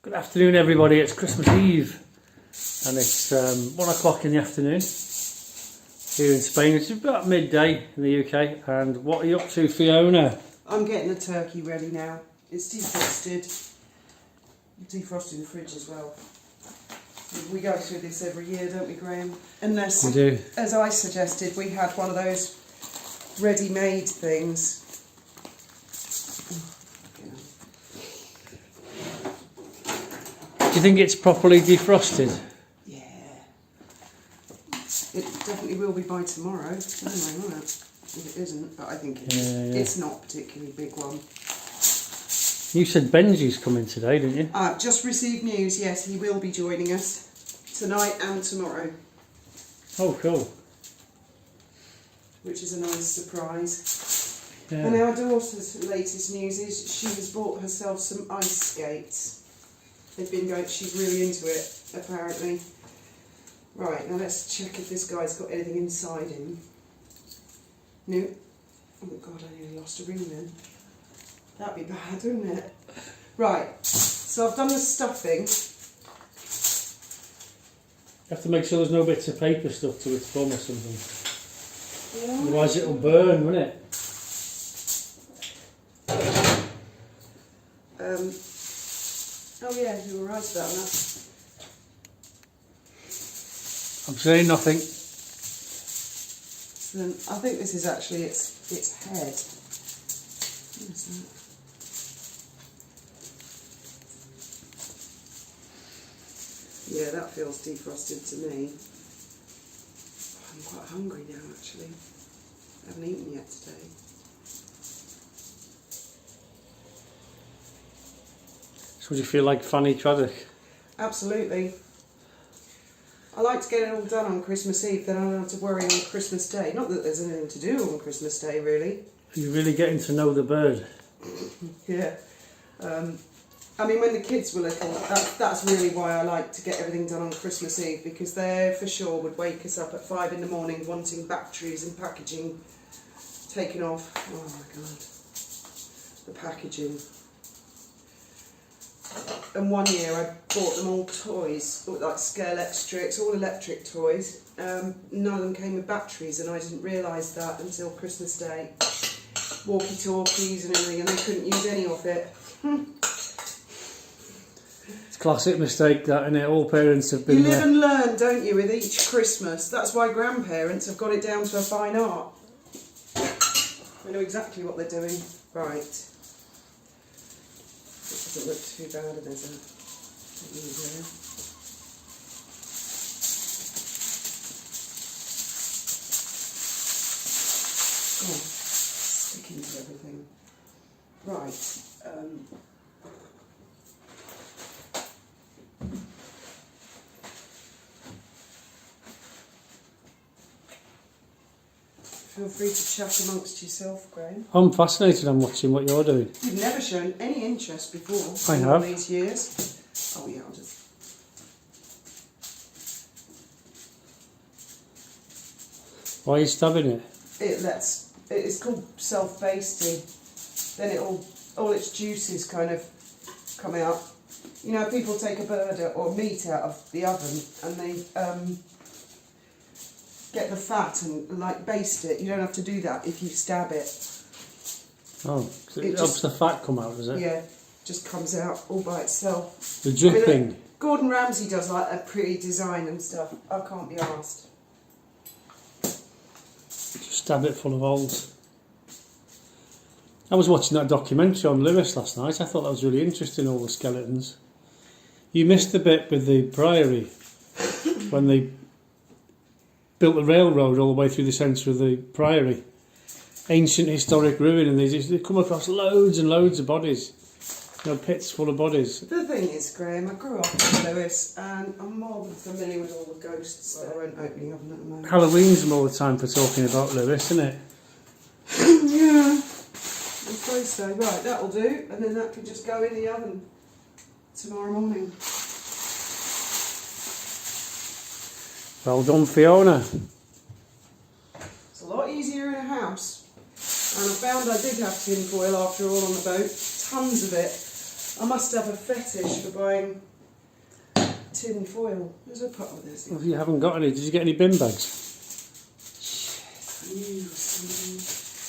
Good afternoon, everybody. It's Christmas Eve and it's 1 o'clock in the afternoon here in Spain. It's about midday in the UK. And what are you up to, Fiona? I'm getting the turkey ready now. It's defrosted. Defrosted in the fridge as well. We go through this every year, don't we, Graham? Unless, We do. as I suggested, we had one of those ready-made things. Do you think it's properly defrosted? Yeah. It definitely will be by tomorrow. Anyway, won't it? If it isn't, but I think it is. Yeah. It's not a particularly big one. You said Benji's coming today, didn't you? I've just received news, yes, he will be joining us tonight and tomorrow. Oh, cool. Which is a nice surprise. Yeah. And our daughter's latest news is she has bought herself some ice skates. They've been going, she's really into it, apparently. Right, now let's check if this guy's got anything inside him. No. Oh God, I nearly lost a ring then. That'd be bad, wouldn't it? Right, so I've done the stuffing. You have to make sure there's no bits of paper stuck to its bum or something. Yeah. Otherwise it'll burn, won't it? Oh yeah, you were right about that. I'm saying nothing. Then I think this is actually its head. What is that? Yeah, that feels defrosted to me. I'm quite hungry now, actually. I haven't eaten yet today. So would you feel like Fanny Craddock? Absolutely. I like to get it all done on Christmas Eve, then I don't have to worry on Christmas Day. Not that there's anything to do on Christmas Day, really. Are you really getting to know the bird? Yeah. I mean, when the kids were little, that's really why I like to get everything done on Christmas Eve, because they for sure would wake us up at 5 in the morning wanting batteries and packaging taken off. Oh my God. The packaging. And one year I bought them all toys, like Scale Electrics, all electric toys. None of them came with batteries, and I didn't realise that until Christmas Day. Walkie-talkies and everything, and they couldn't use any of it. It's a classic mistake, that, isn't it? All parents have been You live and learn, don't you, with each Christmas. That's why grandparents have got it down to a fine art. They know exactly what they're doing. Right. It doesn't look too bad, it isn't. Oh, sticking to everything. Right. Feel free to chat amongst yourself, Graham. I'm fascinated on watching what you're doing. You've never shown any interest before I in have. all these years. Oh yeah, I'll just... Why are you stabbing it? It's called self-basting. Then all its juices kind of come out. You know, people take a bird or meat out of the oven and they get the fat and like baste it. You don't have to do that if you stab it. Oh, it helps the fat come out, does it? Yeah, just comes out all by itself. The dripping. Gordon Ramsay does like a pretty design and stuff. I can't be arsed. Just stab it full of holes. I was watching that documentary on Lewis last night. I thought that was really interesting, all the skeletons. You missed the bit with the priory when they built the railroad all the way through the centre of the priory. Ancient historic ruin, and they come across loads and loads of bodies. You know, pits full of bodies. The thing is, Graham, I grew up in Lewis and I'm more than familiar with all the ghosts that are opening up at the moment. Halloween's more the time for talking about Lewis, isn't it? Yeah, I suppose so. Right, that'll do, and then that can just go in the oven tomorrow morning. Well done, Fiona. It's a lot easier in a house. And I found I did have tin foil after all on the boat, tons of it. I must have a fetish for buying tin foil. Where's a pot with this? Well, you haven't got any. Did you get any bin bags?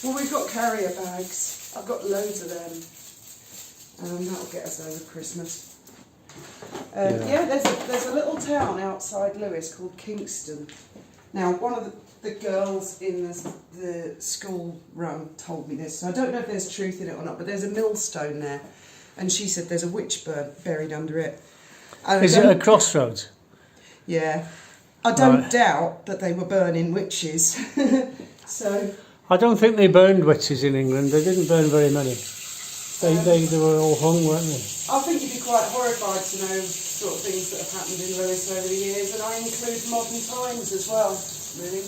Well, we've got carrier bags. I've got loads of them. That'll get us over Christmas. Yeah, there's a little town outside Lewes called Kingston. Now, one of the girls in the school run told me this, so I don't know if there's truth in it or not, but there's a millstone there, and she said there's a witch buried under it. Is it a crossroads? Yeah. I don't doubt that they were burning witches. So I don't think they burned witches in England. They didn't burn very many. They were all hung, weren't they? I think you'd be quite horrified to know sort of things that have happened in Lewes over the years, and I include modern times as well, really.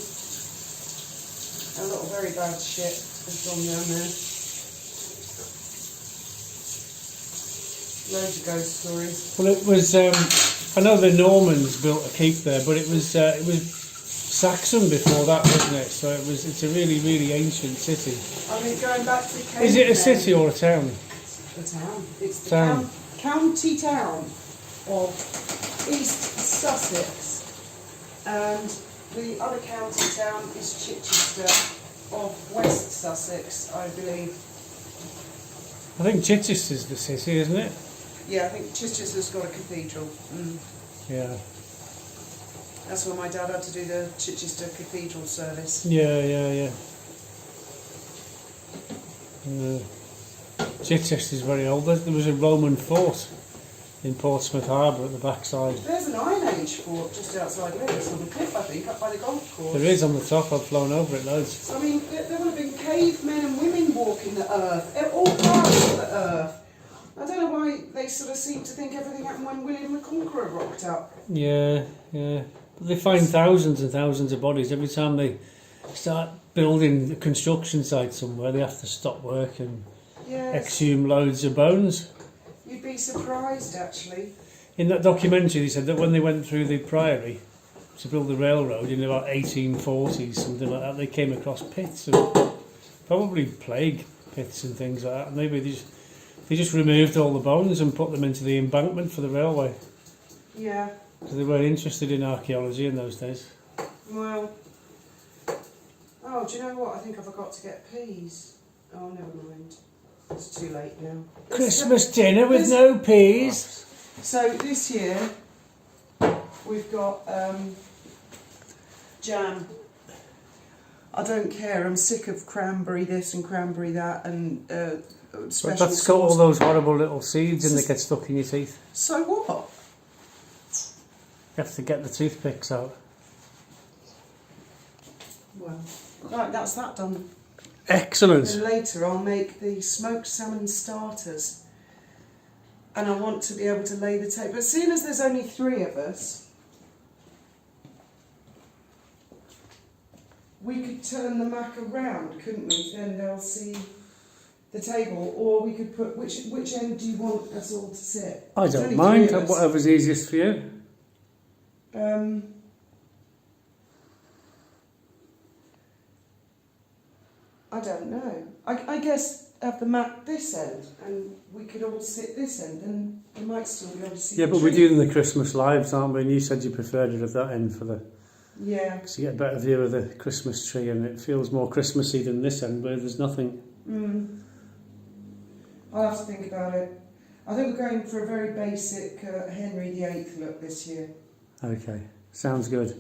A lot of very bad shit has gone down there. Loads of ghost stories. Well, it was. I know the Normans built a keep there, but it was Saxon before that, wasn't it? So it's a really, really ancient city. I mean, going back to the Is it a city or a town? A town. It's the Town. county town of East Sussex, and the other county town is Chichester of West Sussex, I believe. I think Chichester's the city, isn't it? Yeah, I think Chichester's got a cathedral. Yeah. That's where my dad had to do the Chichester Cathedral service. Yeah. Chichester's very old. There was a Roman fort in Portsmouth Harbour at the backside. There's an Iron Age fort just outside Lewes on the cliff, I think, up by the golf course. There is on the top. I've flown over it loads. So, I mean, there would have been cavemen and women walking the earth, all parts of the earth. I don't know why they sort of seem to think everything happened when William the Conqueror rocked up. Yeah. But they find thousands and thousands of bodies every time they start building a construction site somewhere. They have to stop work and exhume loads of bones. You'd be surprised, actually. In that documentary, they said that when they went through the Priory to build the railroad in about 1840s, something like that, they came across pits of probably plague pits and things like that. And maybe they just removed all the bones and put them into the embankment for the railway. Yeah. Because they weren't interested in archaeology in those days. Well. Oh, do you know what? I think I forgot to get peas. Oh, never mind. It's too late now. Christmas dinner with no peas. So this year we've got jam. I don't care. I'm sick of cranberry this and cranberry that and special But that's got all those horrible little seeds in that get stuck in your teeth. So what? You have to get the toothpicks out. Well, right, that's that done. Excellent. And later I'll make the smoked salmon starters. And I want to be able to lay the table. But seeing as there's only 3 of us, we could turn the Mac around, couldn't we? Then they'll see the table. Or we could put, which end do you want us all to sit? I don't mind, whatever's easiest for you. I don't know. I guess have the mat this end and we could all sit this end and we might still be able to see Yeah, the but tree. we're doing the Christmas lives, aren't we? And you said you preferred it at that end for the... Yeah. So you get a better view of the Christmas tree and it feels more Christmassy than this end where there's nothing. I'll have to think about it. I think we're going for a very basic Henry VIII look this year. Okay, sounds good.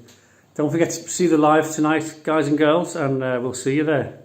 Don't forget to see the live tonight, guys and girls, and we'll see you there.